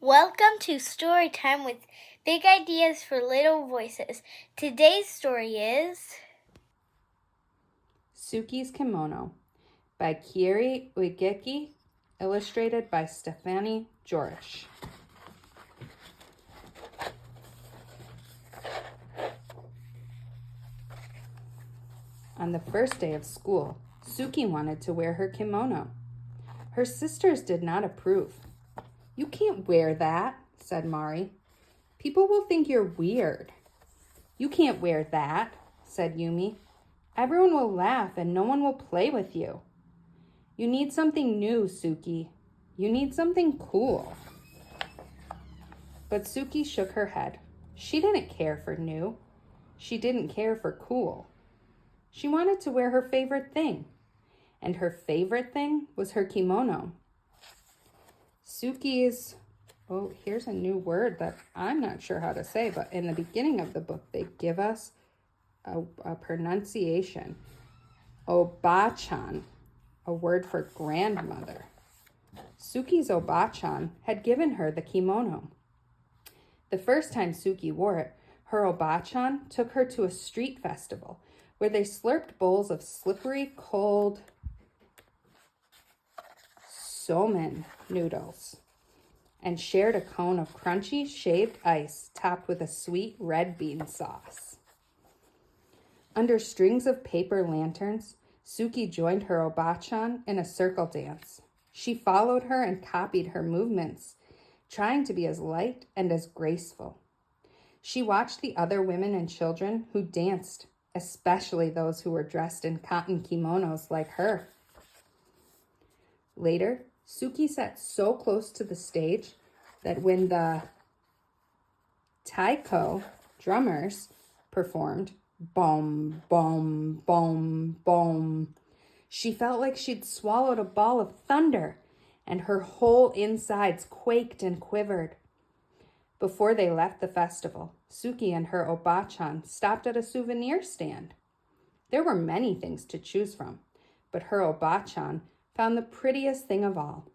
Welcome to Story Time with Big Ideas for Little Voices. Today's story is Suki's Kimono by Chieri Uegaki, illustrated by Stéphane Jorisch. On the first day of school, Suki wanted to wear her kimono. Her sisters did not approve. "You can't wear that," said Mari. "People will think you're weird." "You can't wear that," said Yumi. "Everyone will laugh and no one will play with you." "You need something new, Suki. You need something cool." But Suki shook her head. She didn't care for new. She didn't care for cool. She wanted to wear her favorite thing. And her favorite thing was her kimono. Suki's, here's a new word that I'm not sure how to say, but in the beginning of the book, they give us a pronunciation. Obāchan, a word for grandmother. Suki's obāchan had given her the kimono. The first time Suki wore it, her obāchan took her to a street festival where they slurped bowls of slippery, cold somen noodles and shared a cone of crunchy shaved ice topped with a sweet red bean sauce. Under strings of paper lanterns, Suki joined her obāchan in a circle dance. She followed her and copied her movements, trying to be as light and as graceful. She watched the other women and children who danced, especially those who were dressed in cotton kimonos like her. Later, Suki sat so close to the stage that when the taiko drummers performed, boom, boom, boom, boom, she felt like she'd swallowed a ball of thunder and her whole insides quaked and quivered. Before they left the festival, Suki and her obāchan stopped at a souvenir stand. There were many things to choose from, but her obāchan found the prettiest thing of all,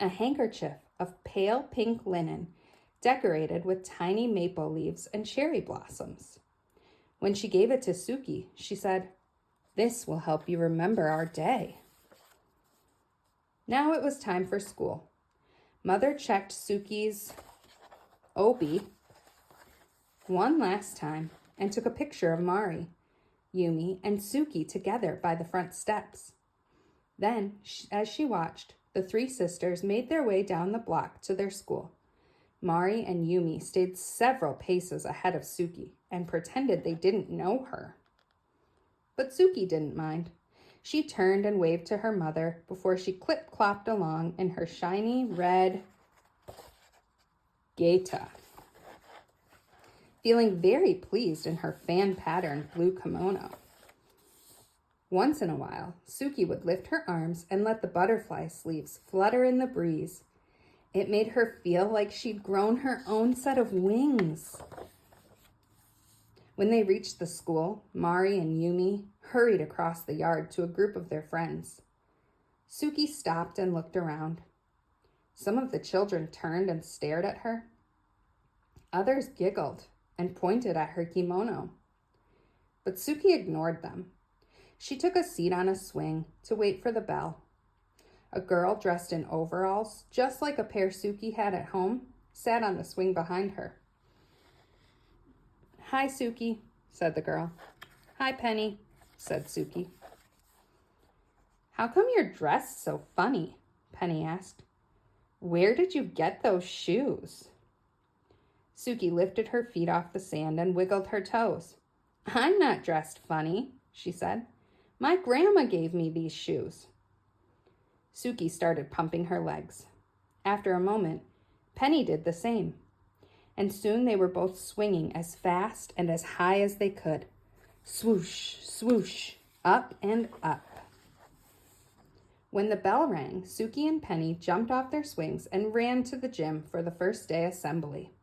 a handkerchief of pale pink linen decorated with tiny maple leaves and cherry blossoms. When she gave it to Suki, she said, "This will help you remember our day." Now it was time for school. Mother checked Suki's obi one last time and took a picture of Mari, Yumi, and Suki together by the front steps. Then, as she watched, the three sisters made their way down the block to their school. Mari and Yumi stayed several paces ahead of Suki and pretended they didn't know her. But Suki didn't mind. She turned and waved to her mother before she clip-clopped along in her shiny red gaita, feeling very pleased in her fan-patterned blue kimono. Once in a while, Suki would lift her arms and let the butterfly sleeves flutter in the breeze. It made her feel like she'd grown her own set of wings. When they reached the school, Mari and Yumi hurried across the yard to a group of their friends. Suki stopped and looked around. Some of the children turned and stared at her. Others giggled and pointed at her kimono. But Suki ignored them. She took a seat on a swing to wait for the bell. A girl dressed in overalls, just like a pair Suki had at home, sat on the swing behind her. "Hi, Suki," said the girl. "Hi, Penny," said Suki. "How come you're dressed so funny?" Penny asked. "Where did you get those shoes?" Suki lifted her feet off the sand and wiggled her toes. "I'm not dressed funny," she said. "My grandma gave me these shoes." Suki started pumping her legs. After a moment, Penny did the same. And soon they were both swinging as fast and as high as they could. Swoosh, swoosh, up and up. When the bell rang, Suki and Penny jumped off their swings and ran to the gym for the first day assembly.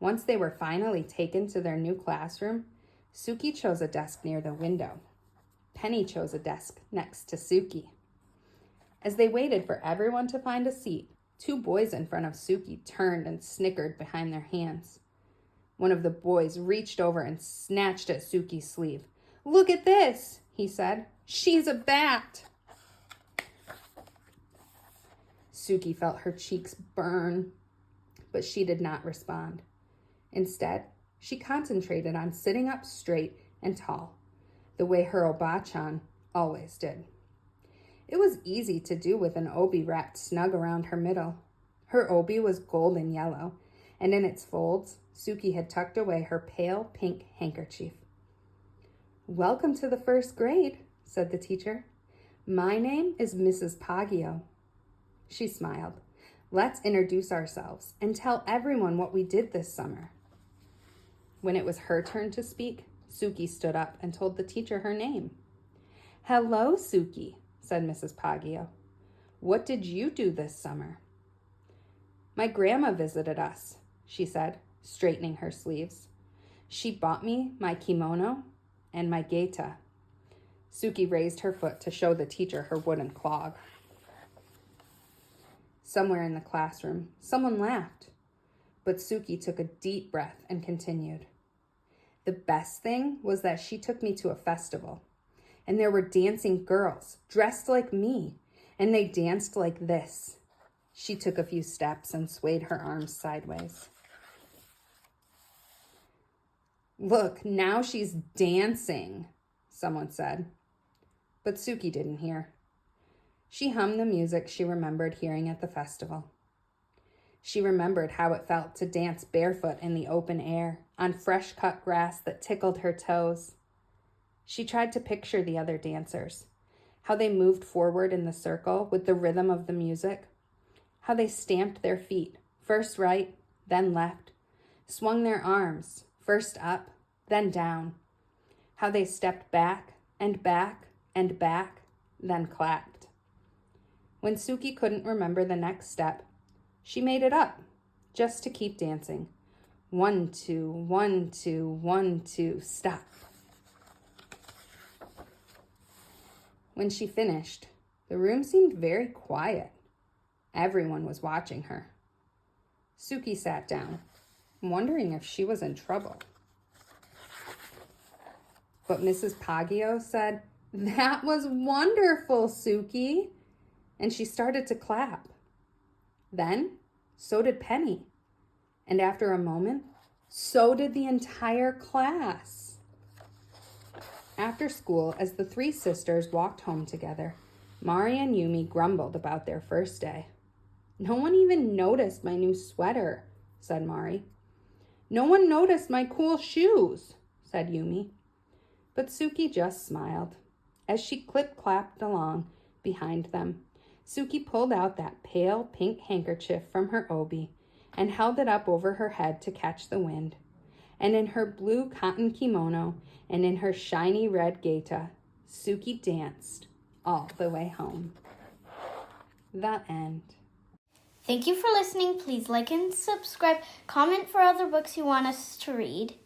Once they were finally taken to their new classroom, Suki chose a desk near the window. Penny chose a desk next to Suki. As they waited for everyone to find a seat, 2 boys in front of Suki turned and snickered behind their hands. One of the boys reached over and snatched at Suki's sleeve. "Look at this," he said. "She's a bat." Suki felt her cheeks burn, but she did not respond. Instead, she concentrated on sitting up straight and tall, the way her obāchan always did. It was easy to do with an obi wrapped snug around her middle. Her obi was golden yellow, and in its folds, Suki had tucked away her pale pink handkerchief. "Welcome to the 1st grade," said the teacher. "My name is Mrs. Poggio." She smiled. "Let's introduce ourselves and tell everyone what we did this summer." When it was her turn to speak, Suki stood up and told the teacher her name. "Hello, Suki," said Mrs. Poggio. "What did you do this summer?" "My grandma visited us," she said, straightening her sleeves. "She bought me my kimono and my gaita." Suki raised her foot to show the teacher her wooden clog. Somewhere in the classroom, someone laughed, but Suki took a deep breath and continued. "The best thing was that she took me to a festival, and there were dancing girls dressed like me, and they danced like this." She took a few steps and swayed her arms sideways. "Look, now she's dancing," someone said. But Suki didn't hear. She hummed the music she remembered hearing at the festival. She remembered how it felt to dance barefoot in the open air on fresh-cut grass that tickled her toes. She tried to picture the other dancers, how they moved forward in the circle with the rhythm of the music, how they stamped their feet, first right, then left, swung their arms, first up, then down, how they stepped back and back and back, then clapped. When Suki couldn't remember the next step, she made it up, just to keep dancing. 1, 2, 1, 2, 1, 2, stop. When she finished, the room seemed very quiet. Everyone was watching her. Suki sat down, wondering if she was in trouble. But Mrs. Poggio said, "That was wonderful, Suki," and she started to clap. Then, so did Penny. And after a moment, so did the entire class. After school, as the 3 sisters walked home together, Mari and Yumi grumbled about their first day. "No one even noticed my new sweater," said Mari. "No one noticed my cool shoes," said Yumi. But Suki just smiled. As she clip-clapped along behind them, Suki pulled out that pale pink handkerchief from her obi and held it up over her head to catch the wind. And in her blue cotton kimono and in her shiny red gaita, Suki danced all the way home. The end. Thank you for listening. Please like and subscribe. Comment for other books you want us to read.